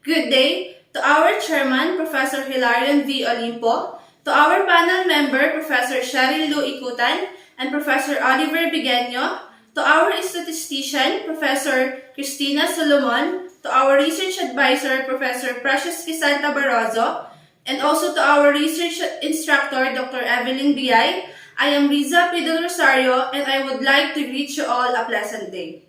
Good day to our chairman, Professor Hilarion V. Olimpo, to our panel member, Professor Cheryl Lu Ikutan, and Professor Oliver Bigueño, to our statistician, Professor Cristina Solomon, to our research advisor, Professor Precious Quisanta Barroso, and also to our research instructor, Dr. Evelyn Biay. I am Riza P. Del Rosario, and I would like to wish you all a pleasant day.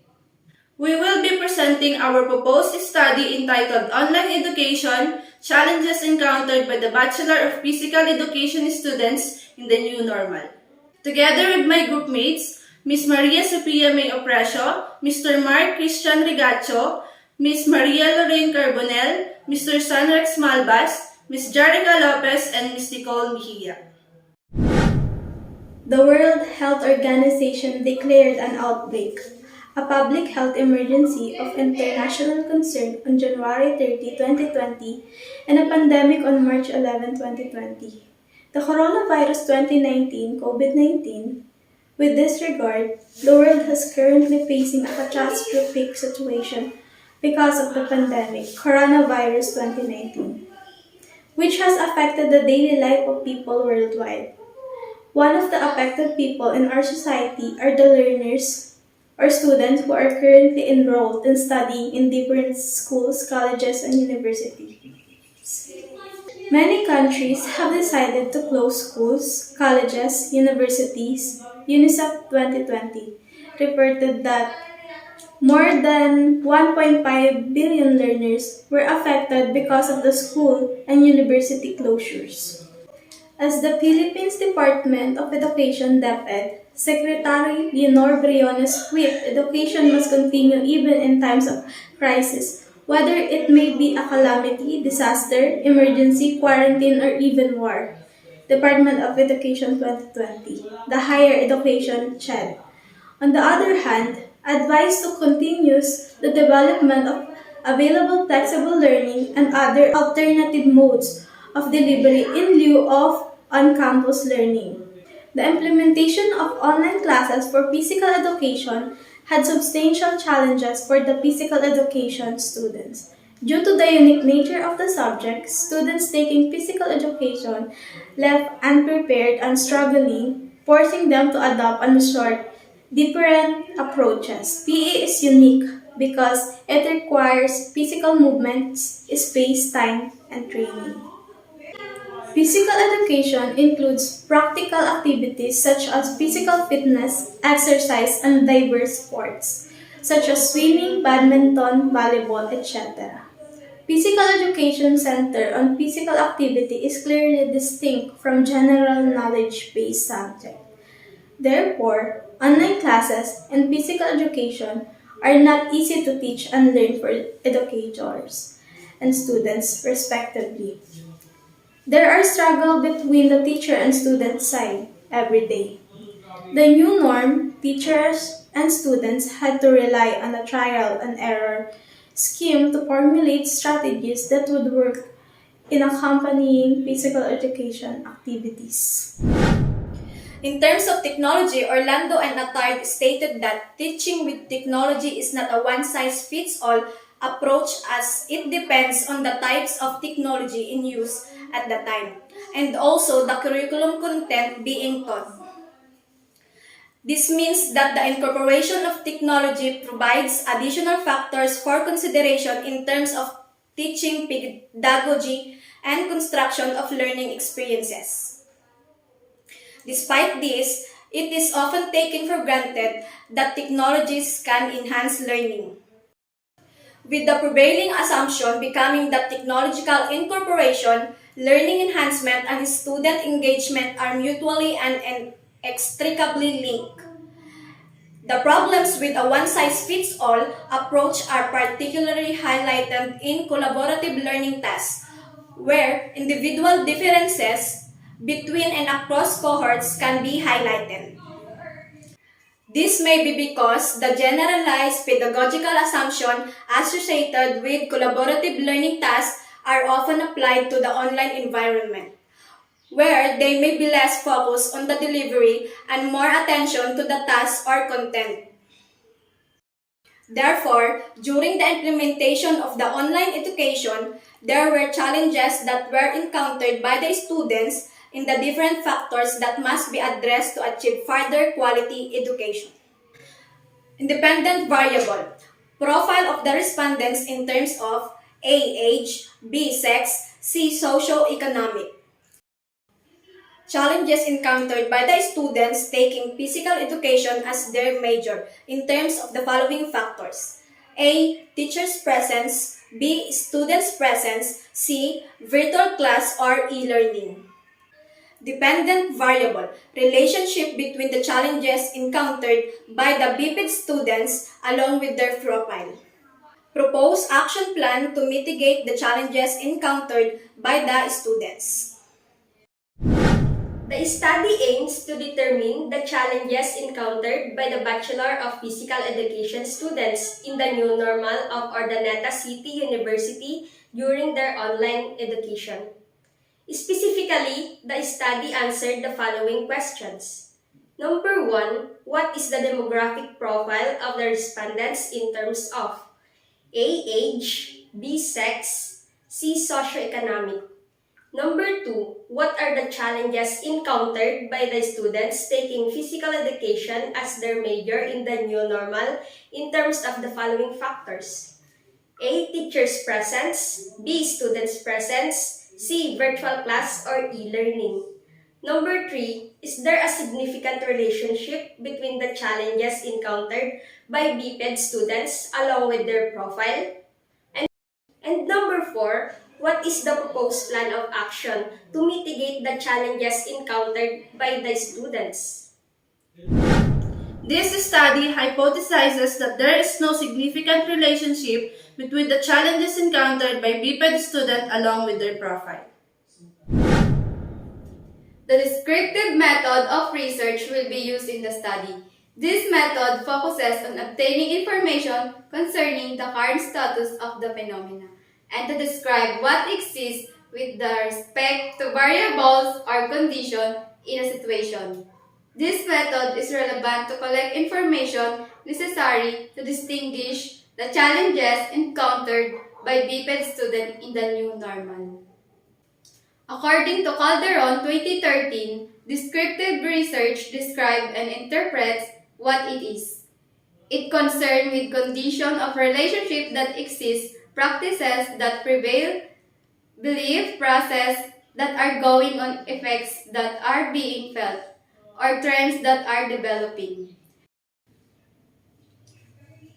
We will be presenting our proposed study entitled Online Education, Challenges Encountered by the Bachelor of Physical Education Students in the New Normal. Together with my group mates, Ms. Maria Sophia May Opresio, Mr. Mark Christian Rigacho, Ms. Maria Lorraine Carbonell, Mr. Sanrex Malbas, Ms. Jerica Lopez, and Ms. Nicole Mejia. The World Health Organization declared an outbreak, a public health emergency of international concern on January 30, 2020, and a pandemic on March 11, 2020. The coronavirus 2019 COVID-19. With this regard, the world is currently facing a catastrophic situation because of the pandemic, coronavirus 2019, which has affected the daily life of people worldwide. One of the affected people in our society are the learners or students who are currently enrolled in studying in different schools, colleges, and universities. Many countries have decided to close schools, colleges, universities. UNICEF 2020 reported that more than 1.5 billion learners were affected because of the school and university closures. As the Philippines Department of Education DepEd, Secretary Leonor Briones quipped, education must continue even in times of crisis, whether it may be a calamity, disaster, emergency, quarantine, or even war. Department of Education 2020, the Higher Education CHED. On the other hand, advised to continue the development of available flexible learning and other alternative modes of delivery in lieu of on-campus learning. The implementation of online classes for physical education had substantial challenges for the physical education students. Due to the unique nature of the subject, students taking physical education left unprepared and struggling, forcing them to adopt and resort different approaches. PE is unique because it requires physical movements, space, time, and training. Physical education includes practical activities such as physical fitness, exercise, and diverse sports, such as swimming, badminton, volleyball, etc. Physical education center on physical activity is clearly distinct from general knowledge-based subject. Therefore, online classes and physical education are not easy to teach and learn for educators and students respectively. There are struggles between the teacher and student side every day. The new norm, teachers and students had to rely on a trial and error scheme to formulate strategies that would work in accompanying physical education activities. In terms of technology, Orlando and Attard stated that teaching with technology is not a one-size-fits-all approach as it depends on the types of technology in use at the time, and also the curriculum content being taught. This means that the incorporation of technology provides additional factors for consideration in terms of teaching pedagogy and construction of learning experiences. Despite this, it is often taken for granted that technologies can enhance learning, with the prevailing assumption becoming that technological incorporation, learning enhancement, and student engagement are mutually and inextricably linked. The problems with a one-size-fits-all approach are particularly highlighted in collaborative learning tasks, where individual differences between and across cohorts can be highlighted. This may be because the generalized pedagogical assumptions associated with collaborative learning tasks are often applied to the online environment, where they may be less focused on the delivery and more attention to the task or content. Therefore, during the implementation of the online education, there were challenges that were encountered by the students in the different factors that must be addressed to achieve further quality education. Independent variable. Profile of the respondents in terms of A. Age, B. Sex, C. Socio-economic. Challenges encountered by the students taking physical education as their major in terms of the following factors. A. Teacher's presence. B. Student's presence. C. Virtual class or e-learning. Dependent variable. Relationship between the challenges encountered by the BPED students along with their profile. Propose action plan to mitigate the challenges encountered by the students. The study aims to determine the challenges encountered by the Bachelor of Physical Education students in the new normal of Urdaneta City University during their online education. Specifically, the study answered the following questions. Number 1, what is the demographic profile of the respondents in terms of A. Age, B. Sex, C. Socioeconomic. Number 2, what are the challenges encountered by the students taking physical education as their major in the new normal in terms of the following factors? A. Teacher's presence, B. Student's presence, C. Virtual class or e-learning. Number 3, is there a significant relationship between the challenges encountered by BPED students along with their profile? And number 4, what is the proposed plan of action to mitigate the challenges encountered by the students? This study hypothesizes that there is no significant relationship between the challenges encountered by BPED student along with their profile. The descriptive method of research will be used in the study. This method focuses on obtaining information concerning the current status of the phenomena and to describe what exists with respect to variables or conditions in a situation. This method is relevant to collect information necessary to distinguish the challenges encountered by BPED students in the new normal. According to Calderon 2013, descriptive research describes and interprets what it is. It concerns with condition of relationship that exists, practices that prevail, belief process that are going on, effects that are being felt, or trends that are developing.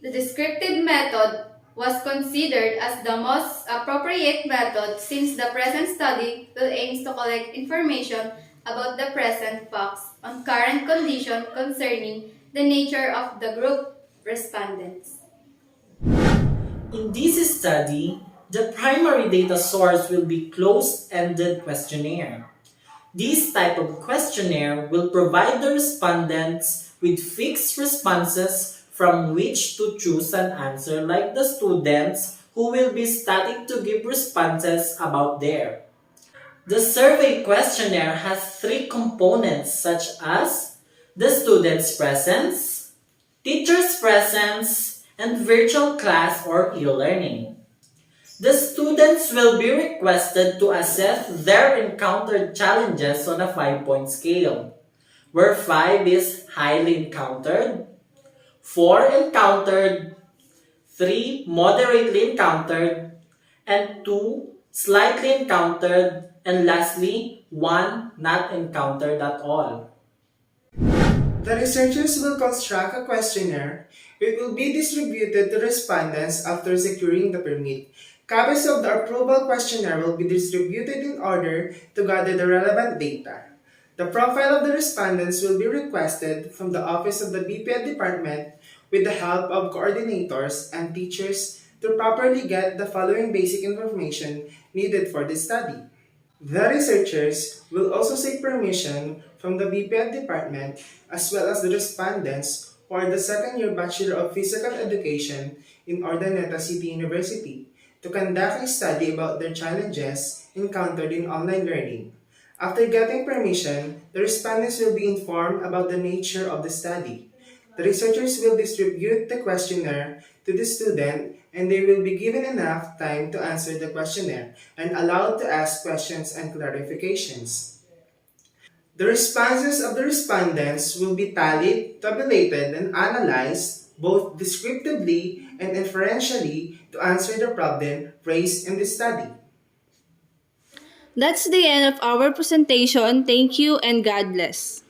The descriptive method was considered as the most appropriate method since the present study will aim to collect information about the present facts on current conditions concerning the nature of the group respondents. In this study, the primary data source will be closed-ended questionnaire. This type of questionnaire will provide the respondents with fixed responses from which to choose an answer, like the students who will be static to give responses about there. The survey questionnaire has 3 components such as the student's presence, teacher's presence, and virtual class or e-learning. The students will be requested to assess their encountered challenges on a 5-point scale, where 5 is highly encountered, 4 encountered, 3 moderately encountered, and 2 slightly encountered, and lastly, 1 not encountered at all. The researchers will construct a questionnaire. It will be distributed to respondents after securing the permit. Copies of the approval questionnaire will be distributed in order to gather the relevant data. The profile of the respondents will be requested from the Office of the BPED Department with the help of coordinators and teachers to properly get the following basic information needed for this study. The researchers will also seek permission from the BPED Department as well as the respondents who are the second-year Bachelor of Physical Education in Urdaneta City University to conduct a study about their challenges encountered in online learning. After getting permission, the respondents will be informed about the nature of the study. The researchers will distribute the questionnaire to the student, and they will be given enough time to answer the questionnaire and allowed to ask questions and clarifications. The responses of the respondents will be tallied, tabulated, and analyzed both descriptively and inferentially to answer the problem raised in the study. That's the end of our presentation. Thank you and God bless.